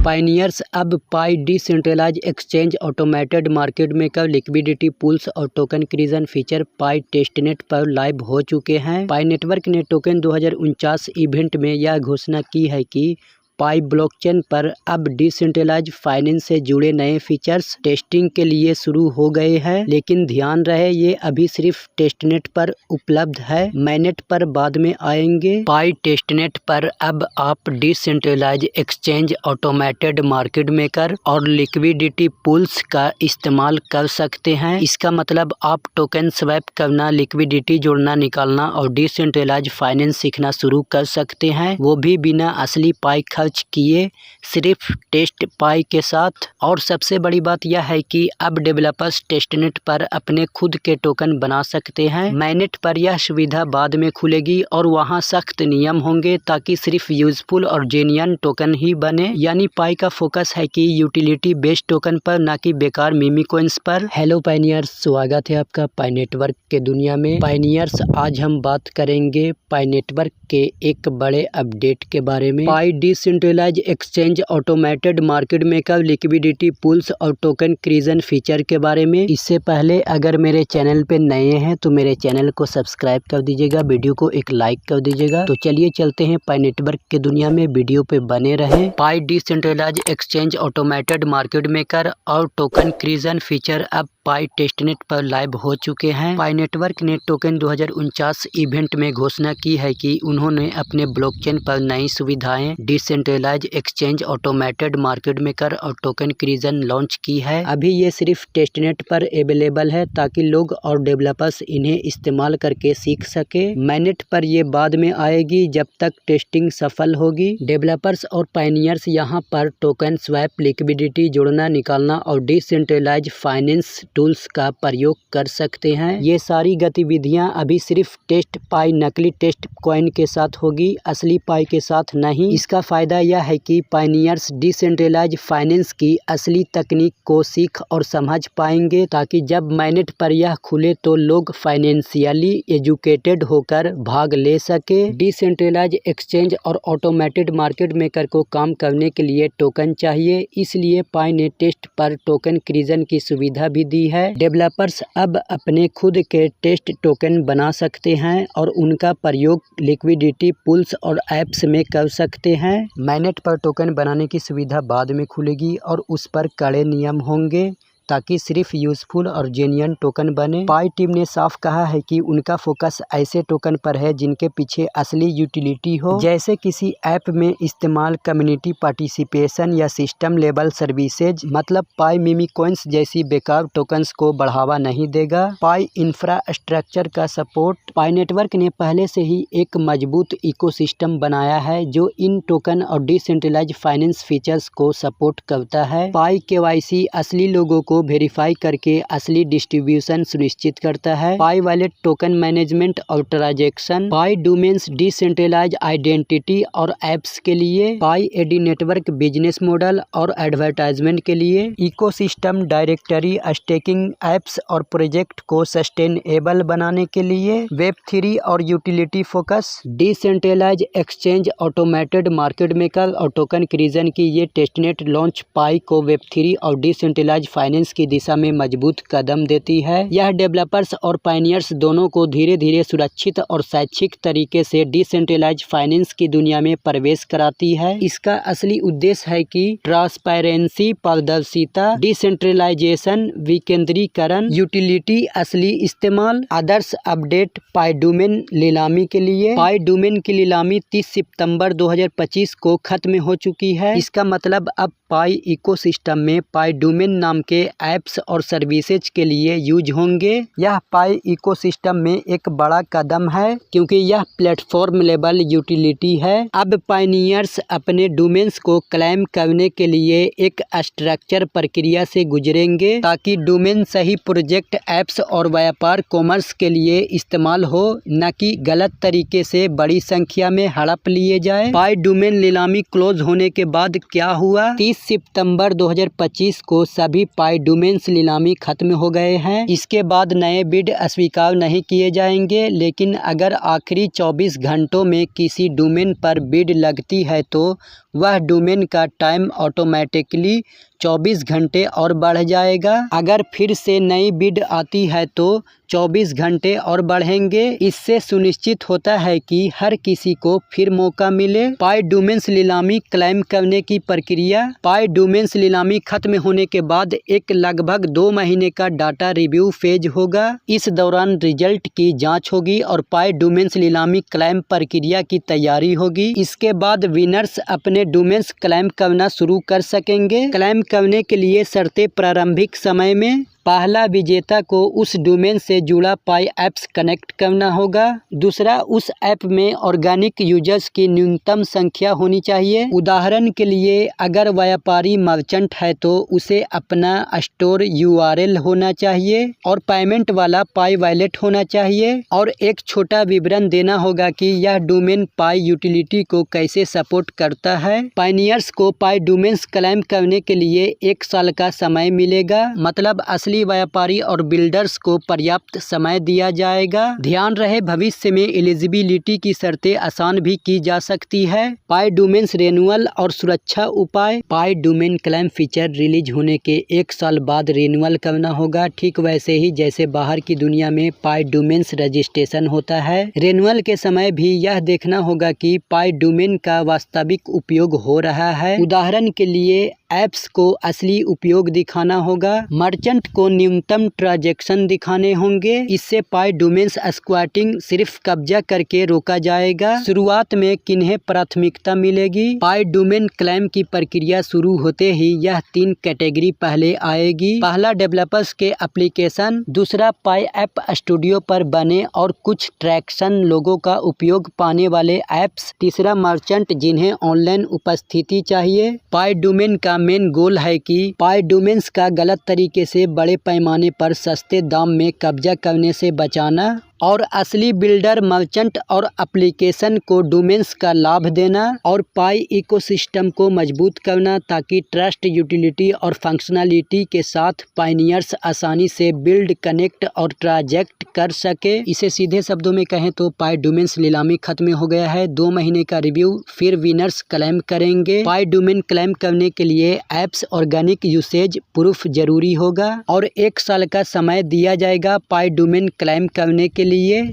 Pioneers अब Pi decentralized exchange automated market maker liquidity pools और token creation feature Pi testnet पर live हो चुके हैं। पाई नेटवर्क ने टोकन 2049 इवेंट में यह घोषणा की है कि पाई ब्लॉकचेन पर अब डिसेंट्रलाइज्ड फाइनेंस से जुड़े नए फीचर्स टेस्टिंग के लिए शुरू हो गए हैं, लेकिन ध्यान रहे ये अभी सिर्फ टेस्टनेट पर उपलब्ध है, mainnet पर बाद में आएंगे। पाई टेस्टनेट पर अब आप decentralised exchange automated market maker और लिक्विडिटी पूल्स का इस्तेमाल कर सकते हैं। इसका मतलब आप टोकन स्वैप करना, लिक्विडिटी जोड़ना, निकालना और डिसेंट्रलाइज्ड फाइनेंस सीखना शुरू कर सकते हैं, वो भी बिना असली पाई खर्च किए, सिर्फ टेस्ट पाई के साथ। और सबसे बड़ी बात यह है कि अब डेवलपर्स टेस्टनेट पर अपने खुद के टोकन बना सकते हैं। mainnet पर यह सुविधा बाद में खुलेगी और वहां सख्त नियम होंगे ताकि सिर्फ यूजफुल और जेन्युइन टोकन ही बने। यानी पाई का फोकस है कि यूटिलिटी बेस्ड टोकन पर, ना कि बेकार मीमी कॉइन्स पर। हेलो पायनियर्स, स्वागत है आपका पाई नेटवर्क के दुनिया में। पायनियर्स, आज हम बात करेंगे पाई नेटवर्क के एक बड़े अपडेट के बारे में। Pi decentralized exchange automated market maker liquidity pools और टोकन क्रिजन फीचर के बारे में। इससे पहले अगर मेरे चैनल पे नए हैं तो मेरे चैनल को सब्सक्राइब कर दीजिएगा, वीडियो को एक लाइक कर दीजिएगा। तो चलिए चलते हैं पाई नेटवर्क के दुनिया में, वीडियो पे बने रहें। Pi decentralized exchange automated market maker और टोकन क्रिजन फीचर अब पाई टेस्टनेट पर लाइव हो चुके हैं। पाई नेटवर्क ने टोकन 2049 इवेंट में घोषणा की है कि उन्होंने अपने ब्लॉकचेन पर नई सुविधाएं decentralised exchange automated market maker और टोकन क्रिजन लॉन्च की है। अभी ये सिर्फ टेस्टनेट पर अवेलेबल है ताकि लोग और डेवलपर्स इन्हें इस्तेमाल करके सीख सके। mainnet पर ये बाद में आएगी जब तक टेस्टिंग सफल होगी। डेवलपर्स और पायनियर्स यहाँ पर टोकन स्वैप, लिक्विडिटी जोड़ना, निकालना और डिसेंट्रलाइज्ड फाइनेंस टूल्स का प्रयोग कर सकते हैं। ये सारी गतिविधियां अभी सिर्फ टेस्ट पाई, नकली टेस्ट कॉइन के साथ होगी, असली पाई के साथ नहीं। इसका फायदा यह है कि पायनियर्स डिसेंट्रलाइज्ड फाइनेंस की असली तकनीक को सीख और समझ पाएंगे ताकि जब mainnet पर यह खुले तो लोग फाइनेंशियली एजुकेटेड होकर भाग ले सके। डिसेंट्रलाइज्ड एक्सचेंज और ऑटोमेटेड मार्केट मेकर को काम करने के लिए टोकन चाहिए, इसलिए पाई ने टेस्ट पर टोकन क्रिजन की सुविधा भी दी है। डेवलपर्स अब अपने खुद के टेस्ट टोकन बना सकते हैं और उनका प्रयोग लिक्विडिटी पूल्स और ऐप्स में कर सकते हैं। mainnet पर टोकन बनाने की सुविधा बाद में खुलेगी और उस पर कड़े नियम होंगे ताकि सिर्फ यूजफुल और जेन्युइन टोकन बने। पाई टीम ने साफ कहा है कि उनका फोकस ऐसे टोकन पर है जिनके पीछे असली यूटिलिटी हो, जैसे किसी ऐप में इस्तेमाल, कम्युनिटी पार्टिसिपेशन या सिस्टम लेवल सर्विसेज। मतलब पाई मीमी कॉइन्स जैसी बेकार टोकन्स को बढ़ावा नहीं देगा। पाई इंफ्रास्ट्रक्चर का सपोर्ट। पाई नेटवर्क ने पहले से ही एक मजबूत इकोसिस्टम बनाया है जो इन टोकन और डिसेंट्रलाइज्ड फाइनेंस फीचर्स को सपोर्ट करता है। पाई KYC असली लोगों को वेरीफाई करके असली डिस्ट्रीब्यूशन सुनिश्चित करता है। पाई वॉलेट टोकन मैनेजमेंट और transaction. Pi domains decentralised identity और एप्स के लिए। Pi ad network business model और एडवर्टाइजमेंट के लिए। इकोसिस्टम डायरेक्टरी स्टेकिंग एप्स और प्रोजेक्ट को सस्टेनेबल बनाने के लिए। Web3 और utility focus. Decentralised exchange automated market maker और टोकन क्रिजन की ये टेस्टनेट लॉन्च पाई को Web3 और डिसेंट्रलाइज्ड फाइनेंस की दिशा में मजबूत कदम देती है। यह डेवलपर्स और पायनियर्स दोनों को धीरे धीरे सुरक्षित और शैक्षिक तरीके से डिसेंट्रलाइज्ड फाइनेंस की दुनिया में प्रवेश कराती है। इसका असली उद्देश्य है कि ट्रांसपेरेंसी, पारदर्शिता, डिसेंट्रलाइजेशन, विकेंद्रीकरण, यूटिलिटी, असली इस्तेमाल। आदर्श अपडेट पाई डोमेन नीलामी के लिए। पाई डोमेन की नीलामी 30 सितंबर 2025 को खत्म हो चुकी है। इसका मतलब अब पाई इकोसिस्टम में पाई डोमेन नाम के ऐप्स और सर्विसेज के लिए यूज होंगे। यह पाई इकोसिस्टम में एक बड़ा कदम है क्योंकि यह प्लेटफॉर्म लेवल यूटिलिटी है। अब पायनियर्स अपने डोमेन्स को क्लेम करने के लिए एक स्ट्रक्चर प्रक्रिया से गुजरेंगे ताकि डोमेन सही प्रोजेक्ट, ऐप्स और व्यापार कॉमर्स के लिए इस्तेमाल हो, न कि गलत तरीके से बड़ी संख्या में हड़प लिए जाए। पाई डोमेन नीलामी क्लोज होने के बाद क्या हुआ? 30 सितंबर 2025 को सभी पाई डोमेन्स नीलामी खत्म हो गए हैं। इसके बाद नए बिड स्वीकार नहीं किए जाएंगे, लेकिन अगर आखिरी 24 घंटों में किसी डोमेन पर बिड लगती है तो वह डोमेन का टाइम ऑटोमेटिकली 24 घंटे और बढ़ जाएगा। अगर फिर से नई बिड आती है तो 24 घंटे और बढ़ेंगे। इससे सुनिश्चित होता है कि हर किसी को फिर मौका मिले। पाई डोमेन्स नीलामी क्लेम करने की प्रक्रिया। पाई डोमेन्स नीलामी खत्म होने के बाद एक लगभग 2 महीने का डाटा रिव्यू फेज होगा। इस दौरान रिजल्ट की जांच होगी और पाई डोमेन्स नीलामी क्लेम प्रक्रिया की तैयारी होगी। इसके बाद विनर्स अपने डोमेन्स क्लेम करना शुरू कर सकेंगे। क्लेम करने के लिए शर्तें प्रारंभिक समय में पहला, विजेता को उस डोमेन से जुड़ा पाई ऐप्स कनेक्ट करना होगा। दूसरा, उस ऐप में ऑर्गेनिक यूजर्स की न्यूनतम संख्या होनी चाहिए। उदाहरण के लिए अगर व्यापारी मर्चेंट है तो उसे अपना स्टोर यूआरएल होना चाहिए और पेमेंट वाला पाई वॉलेट होना चाहिए और एक छोटा विवरण देना होगा कि यह डोमेन पाई यूटिलिटी को कैसे सपोर्ट करता है। पायनियर्स को पाई डोमेन्स क्लेम करने के लिए 1 साल का समय मिलेगा, मतलब असली व्यापारी और बिल्डर्स को पर्याप्त समय दिया जाएगा। ध्यान रहे, भविष्य में एलिजिबिलिटी की शर्तें आसान भी की जा सकती है। पाई डोमेन्स रेन्युअल और सुरक्षा उपाय। पाई डोमेन क्लेम फीचर रिलीज होने के 1 साल बाद रिन्यूअल करना होगा, ठीक वैसे ही जैसे बाहर की दुनिया में पाई डोमेन्स रजिस्ट्रेशन होता है। रिन्यूअल के समय भी यह देखना होगा कि पाई डोमेन का वास्तविक उपयोग हो रहा है। उदाहरण के लिए ऐप्स को असली उपयोग दिखाना होगा। मर्चेंट को न्यूनतम ट्रांजैक्शन दिखाने होंगे। इससे पाई डोमेन्स स्क्वाटिंग सिर्फ कब्जा करके रोका जाएगा। शुरुआत में किन्हें प्राथमिकता मिलेगी? पाई डोमेन क्लेम की प्रक्रिया शुरू होते ही यह 3 कैटेगरी पहले आएगी। पहला, डेवलपर्स के एप्लीकेशन। दूसरा, पाई ऐप स्टूडियो पर बने और कुछ ट्रैक्शन लोगों का उपयोग पाने वाले ऐप्स। तीसरा, मर्चेंट जिन्हें ऑनलाइन उपस्थिति चाहिए। पाई डोमेन का मेन गोल है कि पाई डोमेन्स का गलत तरीके से बड़े पैमाने पर सस्ते दाम में कब्जा करने से बचाना और असली बिल्डर, मर्चेंट और एप्लीकेशन को डोमेन्स का लाभ देना और पाई इकोसिस्टम को मजबूत करना ताकि ट्रस्ट, यूटिलिटी और फंक्शनलिटी के साथ पायनियर्स आसानी से बिल्ड, कनेक्ट और ट्रांजैक्ट कर सके। इसे सीधे शब्दों में कहें तो पाई डोमेन्स नीलामी खत्म हो गया है। 2 महीने का रिव्यू, फिर विनर्स क्लेम करेंगे। पाई डोमेन क्लेम करने के लिए ऐप्स ऑर्गेनिक यूसेज प्रूफ जरूरी होगा और 1 साल का समय दिया जाएगा पाई डोमेन क्लेम करने के लिए।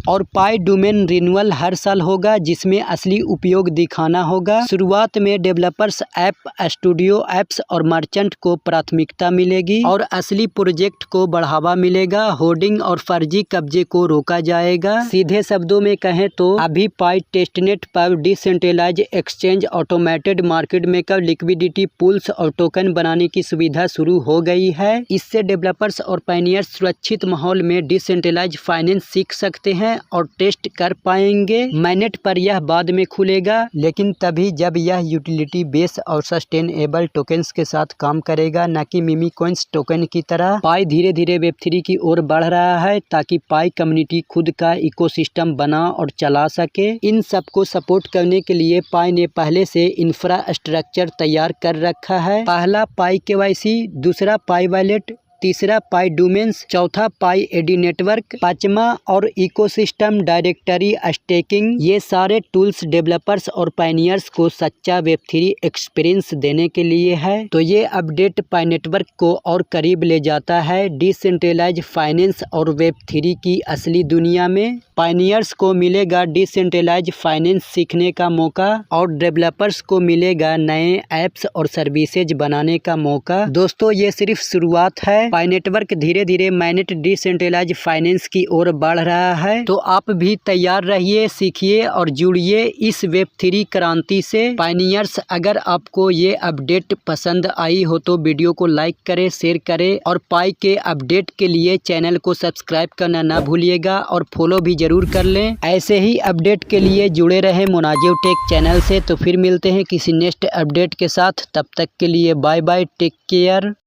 और पाई डोमेन रिन्यूअल हर साल होगा जिसमें असली उपयोग दिखाना होगा। शुरुआत में डेवलपर्स, ऐप स्टूडियो ऐप्स और मर्चेंट को प्राथमिकता मिलेगी और असली प्रोजेक्ट को बढ़ावा मिलेगा। होर्डिंग और फर्जी कब्जे को रोका जाएगा। सीधे शब्दों में कहें तो अभी पाई टेस्टनेट पर decentralised exchange, automated market maker, liquidity pools और टोकन बनाने की सुविधा शुरू हो गई है। इससे डेवलपर्स और पायनियर्स सुरक्षित माहौल में डिसेंट्रलाइज्ड फाइनेंस सीख सकते हैं और टेस्ट कर पाएंगे। mainnet पर यह बाद में खुलेगा, लेकिन तभी जब यह यूटिलिटी बेस और सस्टेनेबल टोकन्स के साथ काम करेगा, न कि मिमी कॉइन्स टोकन की तरह। पाई धीरे धीरे वेब3 की ओर बढ़ रहा है ताकि पाई कम्युनिटी खुद का इकोसिस्टम बना और चला सके। इन सबको सपोर्ट करने के लिए पाई ने पहले से इंफ्रास्ट्रक्चर तैयार कर रखा है। पहला, पाई KYC। दूसरा, पाई वॉलेट। तीसरा, पाई डोमेन्स। चौथा, पाई एडी नेटवर्क। पांचवा और इकोसिस्टम डायरेक्टरी स्टेकिंग। ये सारे टूल्स डेवलपर्स और पायनियर्स को सच्चा वेब3 एक्सपीरियंस देने के लिए है। तो ये अपडेट पाई नेटवर्क को और करीब ले जाता है डिसेंट्रलाइज्ड फाइनेंस और वेब3 की असली दुनिया में। पायनियर्स को मिलेगा डिसेंट्रलाइज्ड फाइनेंस सीखने का मौका और डेवलपर्स को मिलेगा नए ऐप्स और सर्विसेज बनाने का मौका। दोस्तों, ये सिर्फ शुरुआत है। पाई नेटवर्क धीरे धीरे mainnet डिसेंट्रलाइज्ड फाइनेंस की ओर बढ़ रहा है। तो आप भी तैयार रहिए, सीखिए और जुड़िए इस वेब3 क्रांति से। पायनियर्स, अगर आपको ये अपडेट पसंद आई हो तो वीडियो को लाइक करें, शेयर करें और पाई के अपडेट के लिए चैनल को सब्सक्राइब करना ना भूलिएगा और फॉलो भी जरूर कर लें। ऐसे ही अपडेट के लिए जुड़े रहें मोनाजिव टेक चैनल से। तो फिर मिलते हैं किसी नेक्स्ट अपडेट के साथ, तब तक के लिए बाय बाय, टेक केयर।